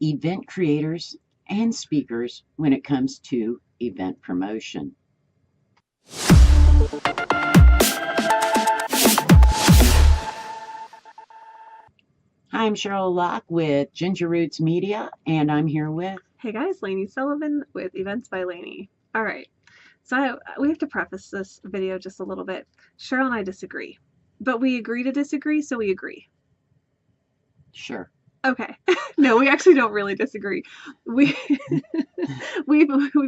event creators and speakers when it comes to event promotion. Hi, I'm Cheryl Locke with Ginger Roots Media, and I'm here with... Hey guys, Lainey Sullivan with Events by Lainey. All right, so we have to preface this video just a little bit. Cheryl and I disagree, but we agree to disagree, so we agree. Sure. Okay. No, we actually don't really disagree. We've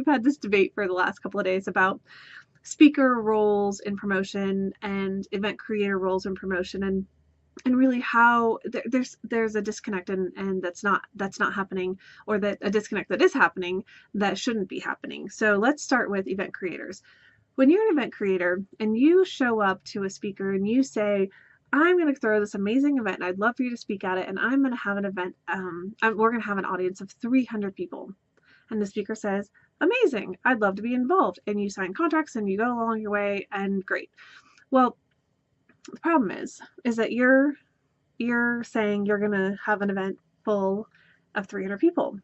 had this debate for the last couple of days about speaker roles in promotion and event creator roles in promotion, and really how there's a disconnect and that's not happening, or that a disconnect that is happening that shouldn't be happening. So let's start with event creators. When you're an event creator and you show up to a speaker and you say, I'm going to throw this amazing event and I'd love for you to speak at it, and I'm going to have an event, we're going to have an audience of 300 people. And the speaker says, amazing, I'd love to be involved. And you sign contracts and you go along your way, and great. Well, the problem is that you're saying you're going to have an event full of 300 people.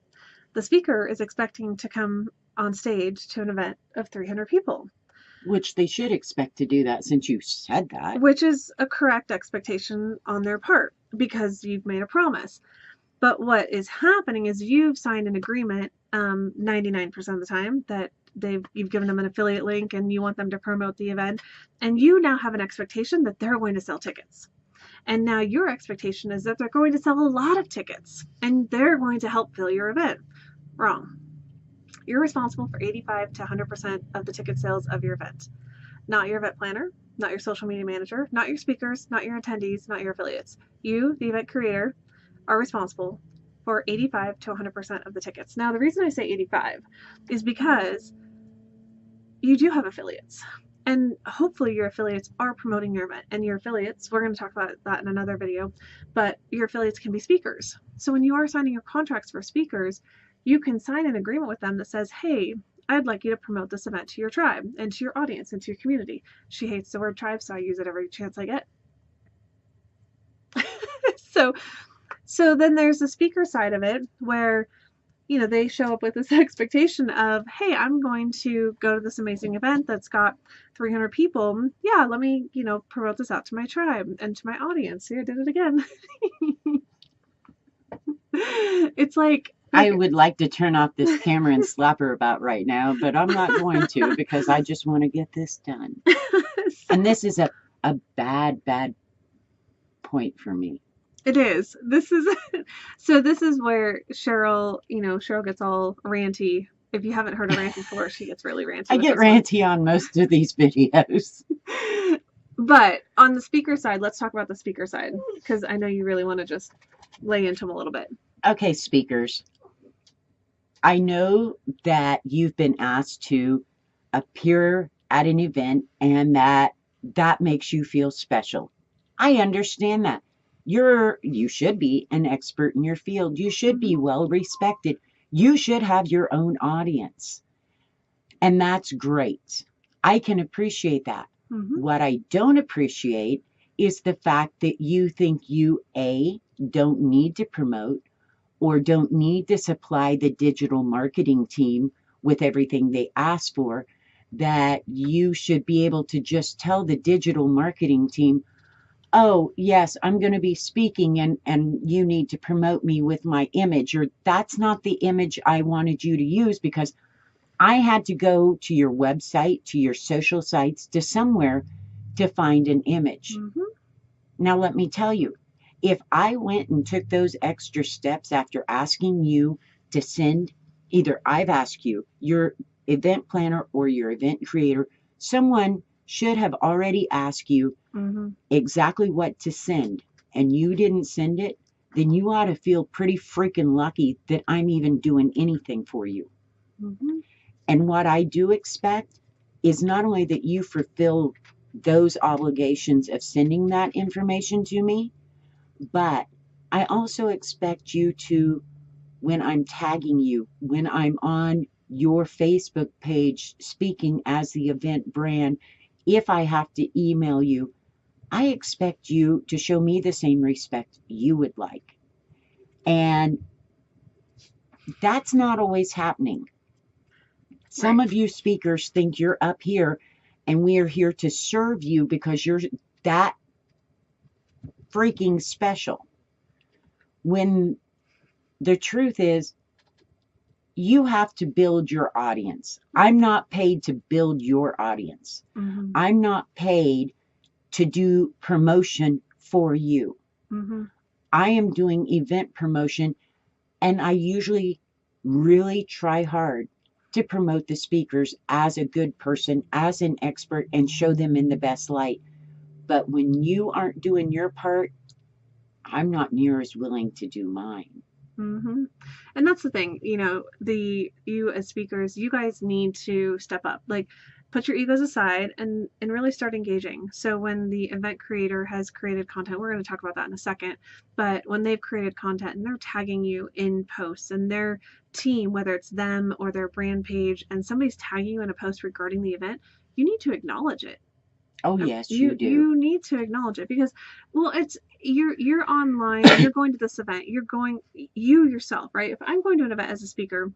The speaker is expecting to come on stage to an event of 300 people. Which they should expect to do that, since you said that. Which is a correct expectation on their part, because you've made a promise. But what is happening is you've signed an agreement 99% of the time that you've given them an affiliate link and you want them to promote the event, and you now have an expectation that they're going to sell tickets. And now your expectation is that they're going to sell a lot of tickets and they're going to help fill your event. Wrong. You're responsible for 85 to 100% of the ticket sales of your event. Not your event planner, not your social media manager, not your speakers, not your attendees, not your affiliates. You, the event creator, are responsible for 85 to 100% of the tickets. Now, the reason I say 85 is because you do have affiliates. And hopefully your affiliates are promoting your event. And your affiliates, we're going to talk about that in another video, but your affiliates can be speakers. So when you are signing your contracts for speakers, you can sign an agreement with them that says, hey, I'd like you to promote this event to your tribe and to your audience and to your community. She hates the word tribe, so I use it every chance I get. So then there's the speaker side of it where, you know, they show up with this expectation of, hey, I'm going to go to this amazing event that's got 300 people. Yeah, let me, promote this out to my tribe and to my audience. See, I did it again. It's like I would like to turn off this camera and slap her about right now, but I'm not going to, because I just want to get this done. And this is a bad point for me. It is. This is where Cheryl, Cheryl gets all ranty. If you haven't heard her rant before, she gets really ranty. I get ranty on most of these videos. But on the speaker side, let's talk about the speaker side, because I know you really want to just lay into them a little bit. Okay, speakers. I know that you've been asked to appear at an event and that makes you feel special. I understand that. You should be an expert in your field. You should be well respected. You should have your own audience. And that's great. I can appreciate that. Mm-hmm. What I don't appreciate is the fact that you think you, A, don't need to promote, or don't need to supply the digital marketing team with everything they ask for, that you should be able to just tell the digital marketing team, oh, yes, I'm going to be speaking and you need to promote me with my image, or that's not the image I wanted you to use, because I had to go to your website, to your social sites, to somewhere to find an image. Mm-hmm. Now, let me tell you, if I went and took those extra steps after asking you to send, either I've asked you, your event planner or your event creator, someone should have already asked you exactly what to send, and you didn't send it, then you ought to feel pretty freaking lucky that I'm even doing anything for you. Mm-hmm. And what I do expect is not only that you fulfill those obligations of sending that information to me, but I also expect you to, when I'm tagging you, when I'm on your Facebook page speaking as the event brand, if I have to email you, I expect you to show me the same respect you would like. And That's not always happening. Some Right. of you speakers think you're up here and we are here to serve you because you're that freaking special. When the truth is, you have to build your audience. I'm not paid to build your audience. Mm-hmm. I'm not paid to do promotion for you. Mm-hmm. I am doing event promotion, and I usually really try hard to promote the speakers as a good person, as an expert, and show them in the best light. But when you aren't doing your part, I'm not near as willing to do mine. Mm-hmm. And that's the thing, you as speakers, you guys need to step up. Like, put your egos aside and really start engaging. So when the event creator has created content, we're going to talk about that in a second, but when they've created content and they're tagging you in posts, and their team, whether it's them or their brand page, and somebody's tagging you in a post regarding the event, you need to acknowledge it. Oh, yes, you you do. you need to acknowledge it, because, well, it's you're online, you're going to this event, you're going, you yourself, right? If I'm going to an event as a speaker,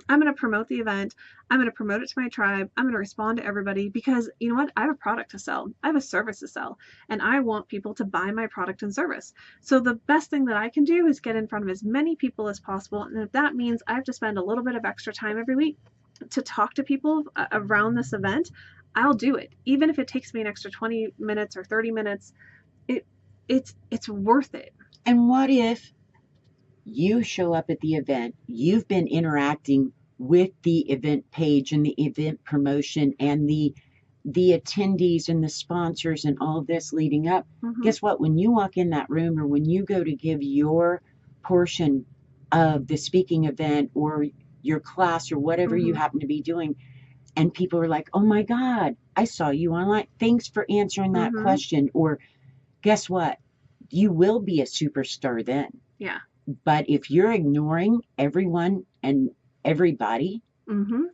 I'm going to promote the event, I'm going to promote it to my tribe, I'm going to respond to everybody, because you know what, I have a product to sell, I have a service to sell, and I want people to buy my product and service. So the best thing that I can do is get in front of as many people as possible, and if that means I have to spend a little bit of extra time every week to talk to people around this event, I'll do it. Even if it takes me an extra 20 minutes or 30 minutes, it it's worth it. And what if you show up at the event, you've been interacting with the event page and the event promotion and the attendees and the sponsors and all of this leading up. Mm-hmm. Guess what? When you walk in that room, or when you go to give your portion of the speaking event or your class or whatever you Mm-hmm. happen to be doing, and people are like, oh my God, I saw you online. Thanks for answering that Mm-hmm. question. Or guess what? You will be a superstar then. Yeah. But if you're ignoring everyone and everybody, Mm-hmm.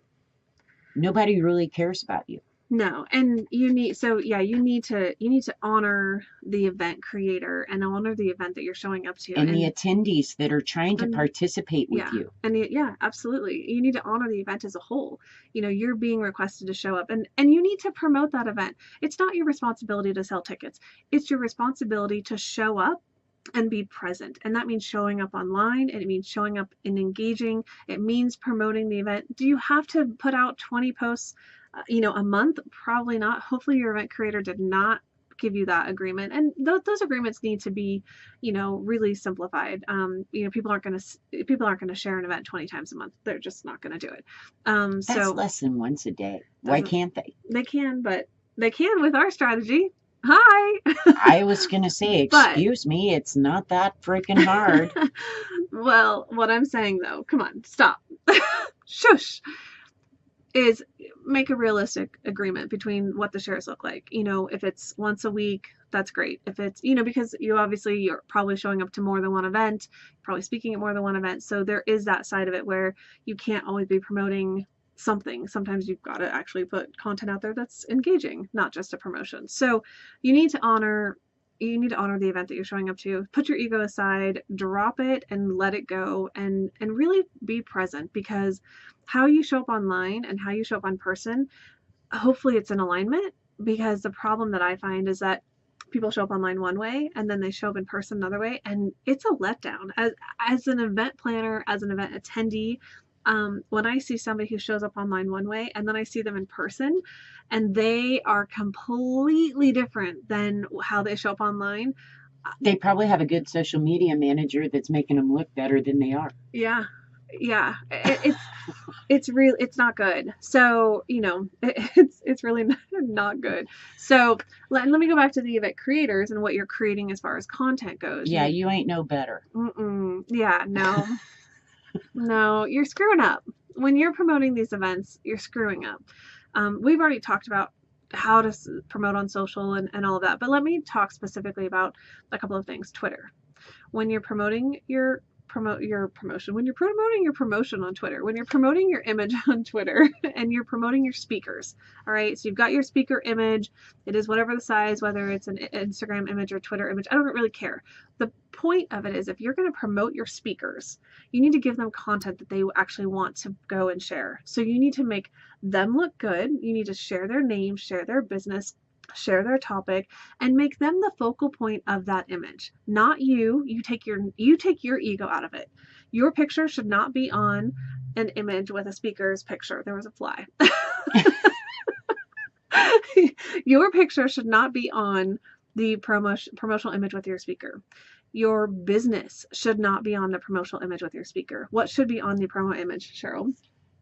nobody really cares about you. No, and you need, so yeah, you need to honor the event creator and honor the event that you're showing up to, And the attendees that are trying to and participate with yeah, you. and yeah, absolutely, you need to honor the event as a whole. You're being requested to show up, and you need to promote that event. It's not your responsibility to sell tickets, it's your responsibility to show up and be present. And that means showing up online, and it means showing up and engaging, it means promoting the event. Do you have to put out 20 posts a month? Probably not. Hopefully your event creator did not give you that agreement, and those agreements need to be really simplified. People aren't going to share an event 20 times a month. They're just not going to do it. That's So less than once a day. Why can't they? they can, but they can with our strategy. Hi. I was going to say, But excuse me, it's not that freaking hard. well, what I'm saying though, come on, stop. Shush. Is make a realistic agreement between what the shares look like. If it's once a week, that's great. If it's, because you're probably showing up to more than one event, probably speaking at more than one event. So there is that side of it where you can't always be promoting something. Sometimes you've got to actually put content out there that's engaging, not just a promotion. So you need to honor the event that you're showing up to. Put your ego aside, drop it and let it go, and really be present, because how you show up online and how you show up in person, hopefully it's in alignment. Because the problem that I find is that people show up online one way and then they show up in person another way, and it's a letdown. As an event planner, as an event attendee, when I see somebody who shows up online one way and then I see them in person and they are completely different than how they show up online. They probably have a good social media manager that's making them look better than they are. Yeah. It's not good. So it's really not good. So let me go back to the event creators and what you're creating as far as content goes. Yeah, you ain't no better. Yeah, no. No, you're screwing up. When you're promoting these events, you're screwing up. We've already talked about how to promote on social and all of that, but let me talk specifically about a couple of things. Twitter. When you're promoting your promote your promotion, when you're promoting your promotion on Twitter, when you're promoting your image on Twitter, and you're promoting your speakers, all right? So you've got your speaker image. It is whatever the size, whether it's an Instagram image or Twitter image. I don't really care. The point of it is, if you're going to promote your speakers, you need to give them content that they actually want to go and share. So you need to make them look good. You need to share their name, share their business, share their topic, and make them the focal point of that image. Not you. You take your ego out of it. Your picture should not be on an image with a speaker's picture. There was a fly. Your picture should not be on the promotional image with your speaker. Your business should not be on the promotional image with your speaker. What should be on the promo image, Cheryl?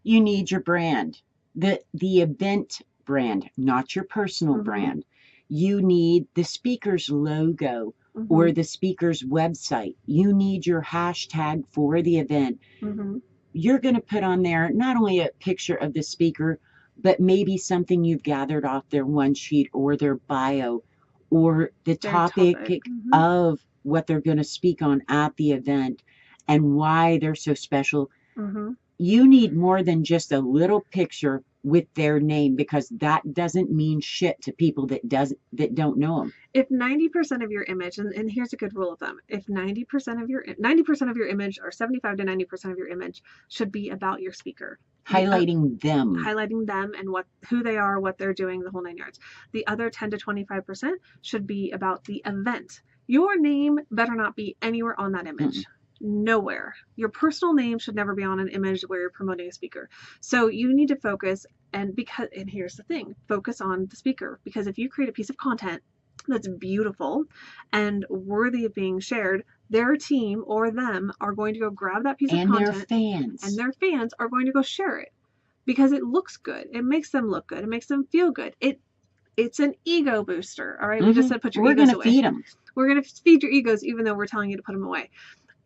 You need your brand, the event brand, not your personal brand. You need the speaker's logo or the speaker's website. You need your hashtag for the event. You're going to put on there not only a picture of the speaker, but maybe something you've gathered off their one sheet or their bio or the topic of what they're going to speak on at the event and why they're so special. You need more than just a little picture with their name, because that doesn't mean shit to people that don't know them. If 90% of your image, and here's a good rule of thumb, if 90% of your image, or 75 to 90% of your image, should be about your speaker, highlighting them and who they are, what they're doing, the whole 9 yards. The other 10 to 25% should be about the event. Your name better not be anywhere on that image. Nowhere. Your personal name should never be on an image where you're promoting a speaker. So you need to focus, and here's the thing, focus on the speaker, because if you create a piece of content that's beautiful and worthy of being shared, their team or them are going to go grab that piece of content, and their fans are going to go share it because it looks good. It makes them look good. It makes them feel good. It's an ego booster. All right. We just said put your egos away. We're going to feed them. We're going to feed your egos, even though we're telling you to put them away.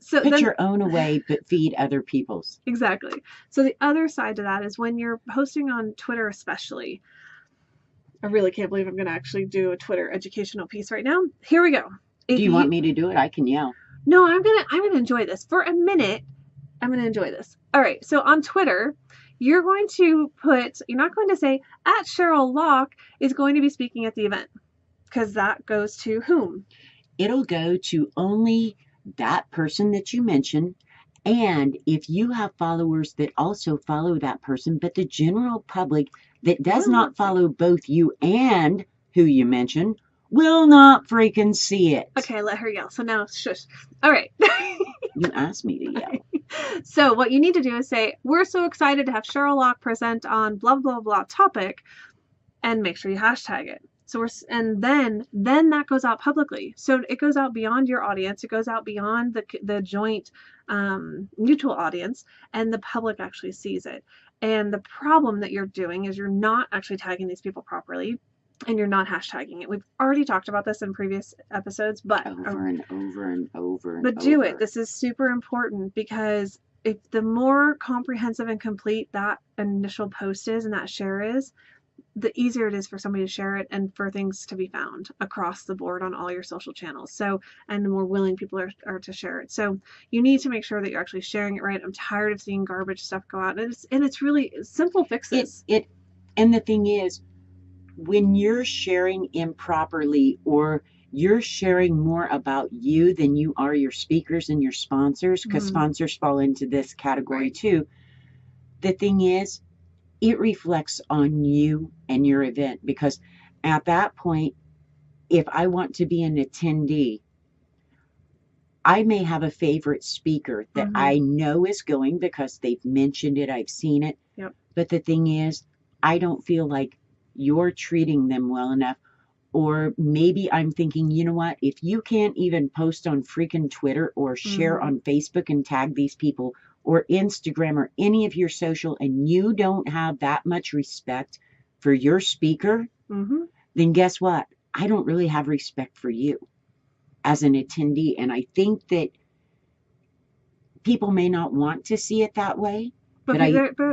So put your own away, but feed other people's. Exactly. So the other side to that is when you're posting on Twitter, especially. I really can't believe I'm going to actually do a Twitter educational piece right now. Here we go. Do you want me to do it? I can yell. No, I'm gonna enjoy this for a minute. I'm gonna enjoy this. All right. So on Twitter, you're not going to say at Cheryl Locke is going to be speaking at the event, because that goes to whom? It'll go to only that person that you mentioned, and if you have followers that also follow that person, but the general public that does not follow both you and who you mentioned will not freaking see it. Okay, let her yell. So now shush. All right. You asked me to yell. So what you need to do is say, we're so excited to have Cheryl Locke present on blah blah blah topic, and make sure you hashtag it. So then that goes out publicly. So it goes out beyond your audience. It goes out beyond the joint mutual audience, and the public actually sees it. And the problem that you're doing is you're not actually tagging these people properly, and you're not hashtagging it. We've already talked about this in previous episodes, but over and over. But do it. This is super important, because if the more comprehensive and complete that initial post is and that share is, the easier it is for somebody to share it and for things to be found across the board on all your social channels. So, and the more willing people are to share it. So you need to make sure that you're actually sharing it right. I'm tired of seeing garbage stuff go out, and it's really simple fixes. And the thing is, when you're sharing improperly, or you're sharing more about you than you are your speakers and your sponsors, because sponsors fall into this category too. The thing is, it reflects on you and your event, because at that point, if I want to be an attendee, I may have a favorite speaker that I know is going because they've mentioned it, I've seen it. Yep. But the thing is, I don't feel like you're treating them well enough. Or maybe I'm thinking, you know what, if you can't even post on freaking Twitter or share on Facebook and tag these people, or Instagram or any of your social, and you don't have that much respect for your speaker, then guess what? I don't really have respect for you as an attendee. And I think that people may not want to see it that way. But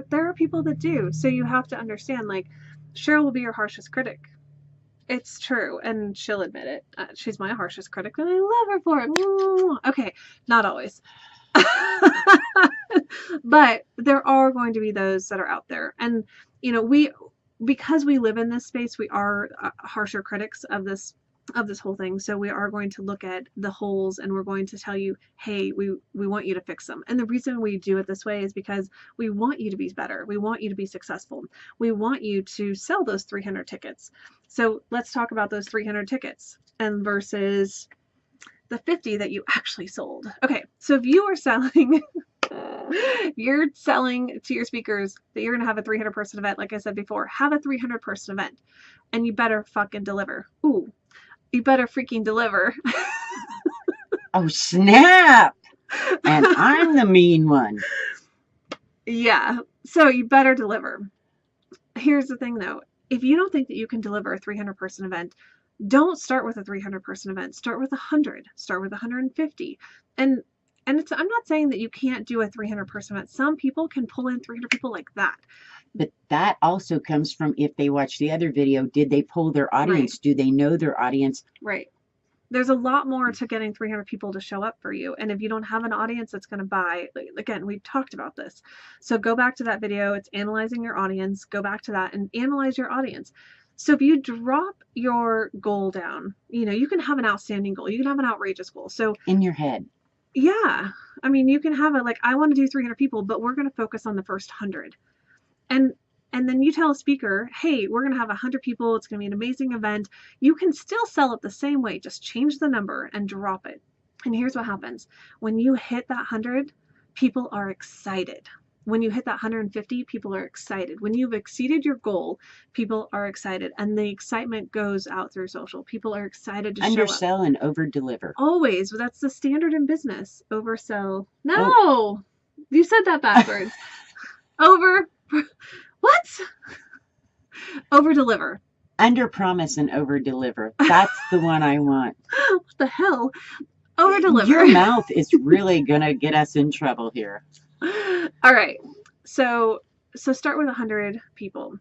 there are people that do. So you have to understand, like, Cheryl will be your harshest critic. It's true, and she'll admit it. She's my harshest critic, and I love her for it. Okay, not always. But there are going to be those that are out there. And, because we live in this space, we are harsher critics of this whole thing. So we are going to look at the holes and we're going to tell you, hey, we want you to fix them. And the reason we do it this way is because we want you to be better. We want you to be successful. We want you to sell those 300 tickets. So let's talk about those 300 tickets and versus the 50 that you actually sold. Okay, so if you are selling, you're selling to your speakers that you're going to have a 300 person event, like I said before, have a 300 person event and you better fucking deliver. Ooh, you better freaking deliver. Oh, snap! And I'm the mean one. Yeah, so you better deliver. Here's the thing though. If you don't think that you can deliver a 300 person event, don't start with a 300 person event. Start with 100. Start with 150. And I'm not saying that you can't do a 300 person event. Some people can pull in 300 people like that. But that also comes from, if they watch the other video, did they poll their audience? Right. Do they know their audience? Right. There's a lot more to getting 300 people to show up for you. And if you don't have an audience that's going to buy, again, we've talked about this. So go back to that video. It's analyzing your audience. Go back to that and analyze your audience. So if you drop your goal down, you can have an outstanding goal. You can have an outrageous goal. So in your head. Yeah. I mean, you can have it like, I want to do 300 people, but we're going to focus on the first 100. And then you tell a speaker, hey, we're going to have 100 people. It's going to be an amazing event. You can still sell it the same way. Just change the number and drop it. And here's what happens. When you hit that 100, people are excited. When you hit that 150, people are excited. When you've exceeded your goal, people are excited. And the excitement goes out through social. People are excited to show up. Undersell and over-deliver. Always. That's the standard in business. Oversell. No! You said that backwards. What? Over-deliver. Under-promise and over-deliver. That's the one I want. What the hell? Over-deliver. Your mouth is really going to get us in trouble here. All right. So start with 100 people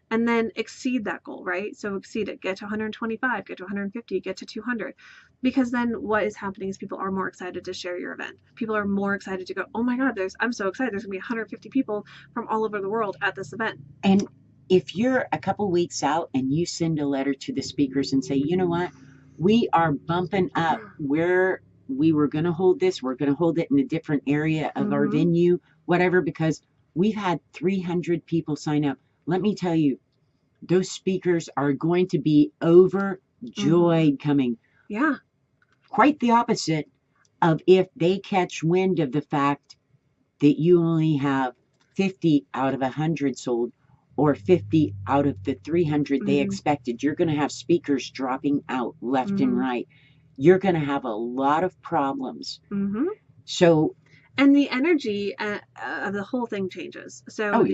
and then exceed that goal, right? So exceed it, get to 125, get to 150, get to 200. Because then what is happening is people are more excited to share your event. People are more excited to go, oh my God, I'm so excited. There's gonna be 150 people from all over the world at this event. And if you're a couple weeks out and you send a letter to the speakers and say, you know what, we are bumping up where we were going to hold this. We're going to hold it in a different area of our venue, whatever, because we've had 300 people sign up. Let me tell you, those speakers are going to be overjoyed coming. Yeah. Quite the opposite of if they catch wind of the fact that you only have 50 out of 100 sold or 50 out of the 300 they expected. You're going to have speakers dropping out left and right. You're going to have a lot of problems. So, and the energy of the whole thing changes. So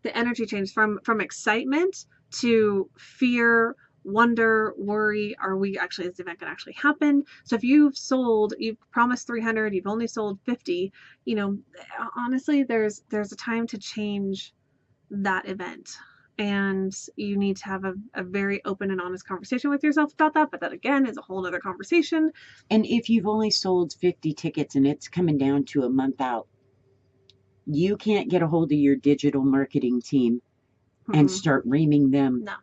the energy changes from excitement to fear, wonder, worry. Is the event going to actually happen? So if you've promised 300, you've only sold 50, honestly, there's a time to change that event. And you need to have a very open and honest conversation with yourself about that. But that, again, is a whole other conversation. And if you've only sold 50 tickets and it's coming down to a month out, you can't get a hold of your digital marketing team and start reaming them. No.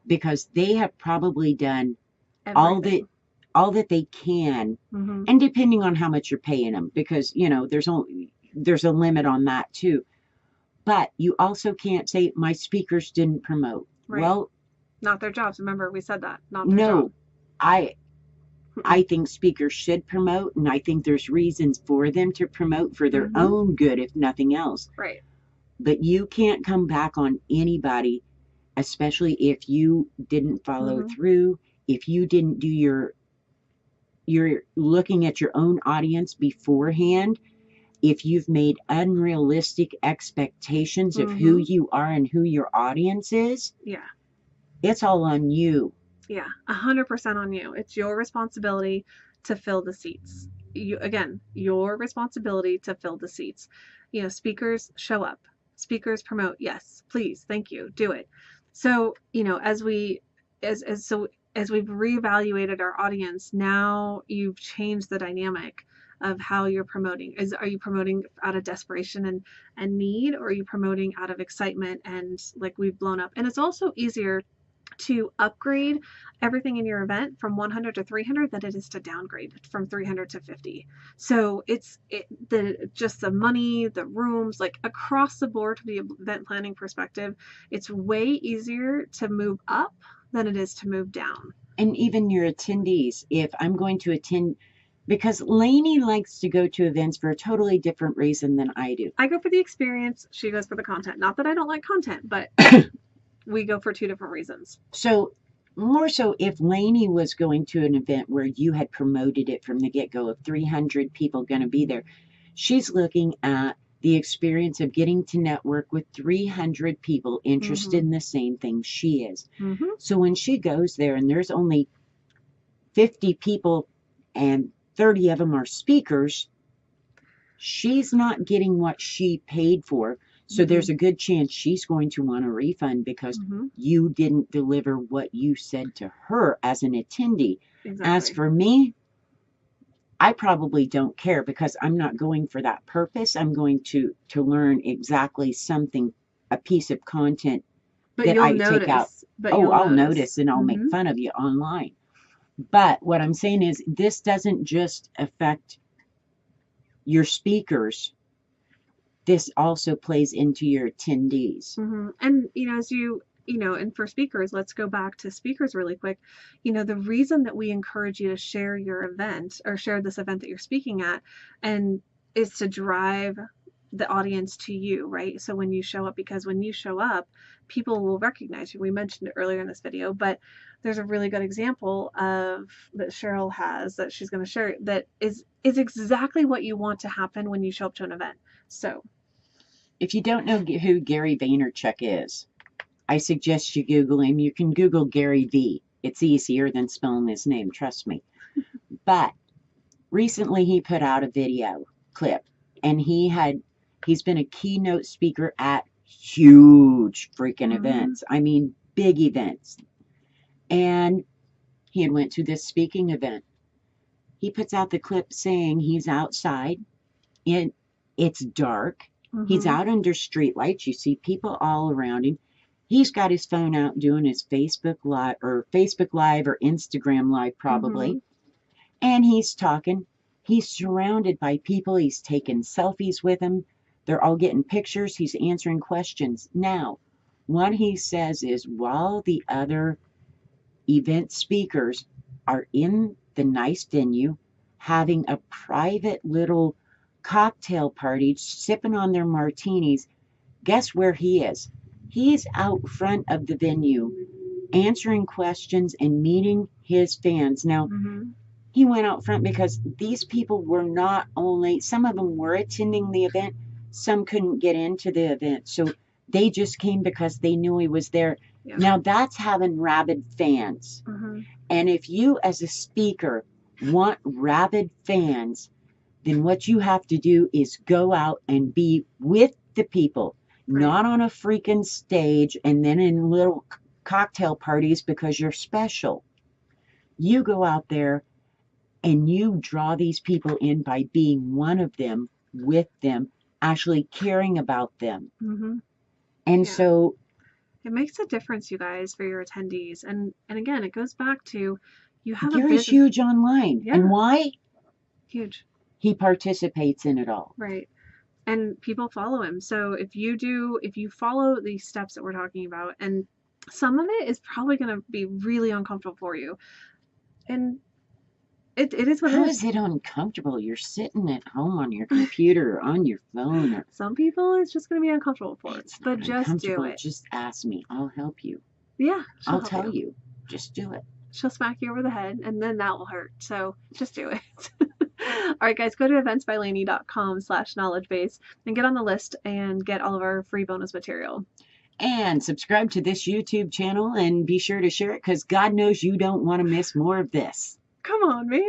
Because they have probably done everything. all that they can. And depending on how much you're paying them, because, there's a limit on that too. But you also can't say, my speakers didn't promote. Right. Well, not their jobs. Remember, we said that. Not their job. I think speakers should promote, and I think there's reasons for them to promote for their own good, if nothing else. Right. But you can't come back on anybody, especially if you didn't follow through, if you didn't do you're looking at your own audience beforehand. If you've made unrealistic expectations of who you are and who your audience is, it's all on you. Yeah, 100% on you. It's your responsibility to fill the seats. Your responsibility to fill the seats. Speakers show up. Speakers promote. Yes, please, thank you, do it. So, as we've reevaluated our audience, now you've changed the dynamic of how you're promoting. Are you promoting out of desperation and need, or are you promoting out of excitement and like we've blown up? And it's also easier to upgrade everything in your event from 100 to 300 than it is to downgrade from 300 to 50. So just the money, the rooms, like across the board from the event planning perspective, it's way easier to move up than it is to move down. And even your attendees, if I'm going to attend, because Lainey likes to go to events for a totally different reason than I do. I go for the experience, she goes for the content. Not that I don't like content, but we go for two different reasons. So more so if Lainey was going to an event where you had promoted it from the get-go of 300 people going to be there, she's looking at the experience of getting to network with 300 people interested in the same thing she is. So when she goes there and there's only 50 people and 30 of them are speakers, she's not getting what she paid for. So there's a good chance she's going to want a refund because you didn't deliver what you said to her as an attendee. Exactly. As for me, I probably don't care because I'm not going for that purpose. I'm going to learn exactly something, a piece of content that I take out. I'll notice and I'll make fun of you online. But what I'm saying is this doesn't just affect your speakers. This also plays into your attendees. And, and for speakers, let's go back to speakers really quick. The reason that we encourage you to share your event or share this event that you're speaking at and is to drive the audience to you, right? So when you show up, because when you show up, people will recognize you. We mentioned it earlier in this video, but there's a really good example of that Cheryl has that she's going to share that is exactly what you want to happen when you show up to an event. So if you don't know who Gary Vaynerchuk is, I suggest you Google him. You can Google Gary V. It's easier than spelling his name, trust me. But recently he put out a video clip and he's been a keynote speaker at huge freaking events. I mean, big events. And he had went to this speaking event. He puts out the clip saying he's outside and it's dark. He's out under street lights. You see people all around him. He's got his phone out doing his Facebook Live or Instagram Live probably. And he's talking. He's surrounded by people. He's taking selfies with them. They're all getting pictures. He's answering questions. Now, what he says is while the other event speakers are in the nice venue having a private little cocktail party, sipping on their martinis, guess where he is? He's out front of the venue answering questions and meeting his fans. Now, he went out front because these people were not only, some of them were attending the event, some couldn't get into the event. So they just came because they knew he was there. Yeah. Now, that's having rabid fans. And if you as a speaker want rabid fans, then what you have to do is go out and be with the people, not on a freaking stage and then in little cocktail parties because you're special. You go out there and you draw these people in by being one of them, with them, actually caring about them. And so it makes a difference, you guys, for your attendees. And again, it goes back to you have Gary's huge online. And why? Huge. He participates in it all. Right. And people follow him. So if you follow these steps that we're talking about, and some of it is probably going to be really uncomfortable for you. And it is what it is. How is it uncomfortable? You're sitting at home on your computer or on your phone. Or some people it's just going to be uncomfortable for it. But just do it. Just ask me. I'll help you. Yeah. I'll tell you. Just do it. She'll smack you over the head and then that will hurt. So just do it. All right, guys, go to eventsbylaney.com/knowledge-base and get on the list and get all of our free bonus material. And subscribe to this YouTube channel and be sure to share it because God knows you don't want to miss more of this. Come on, man.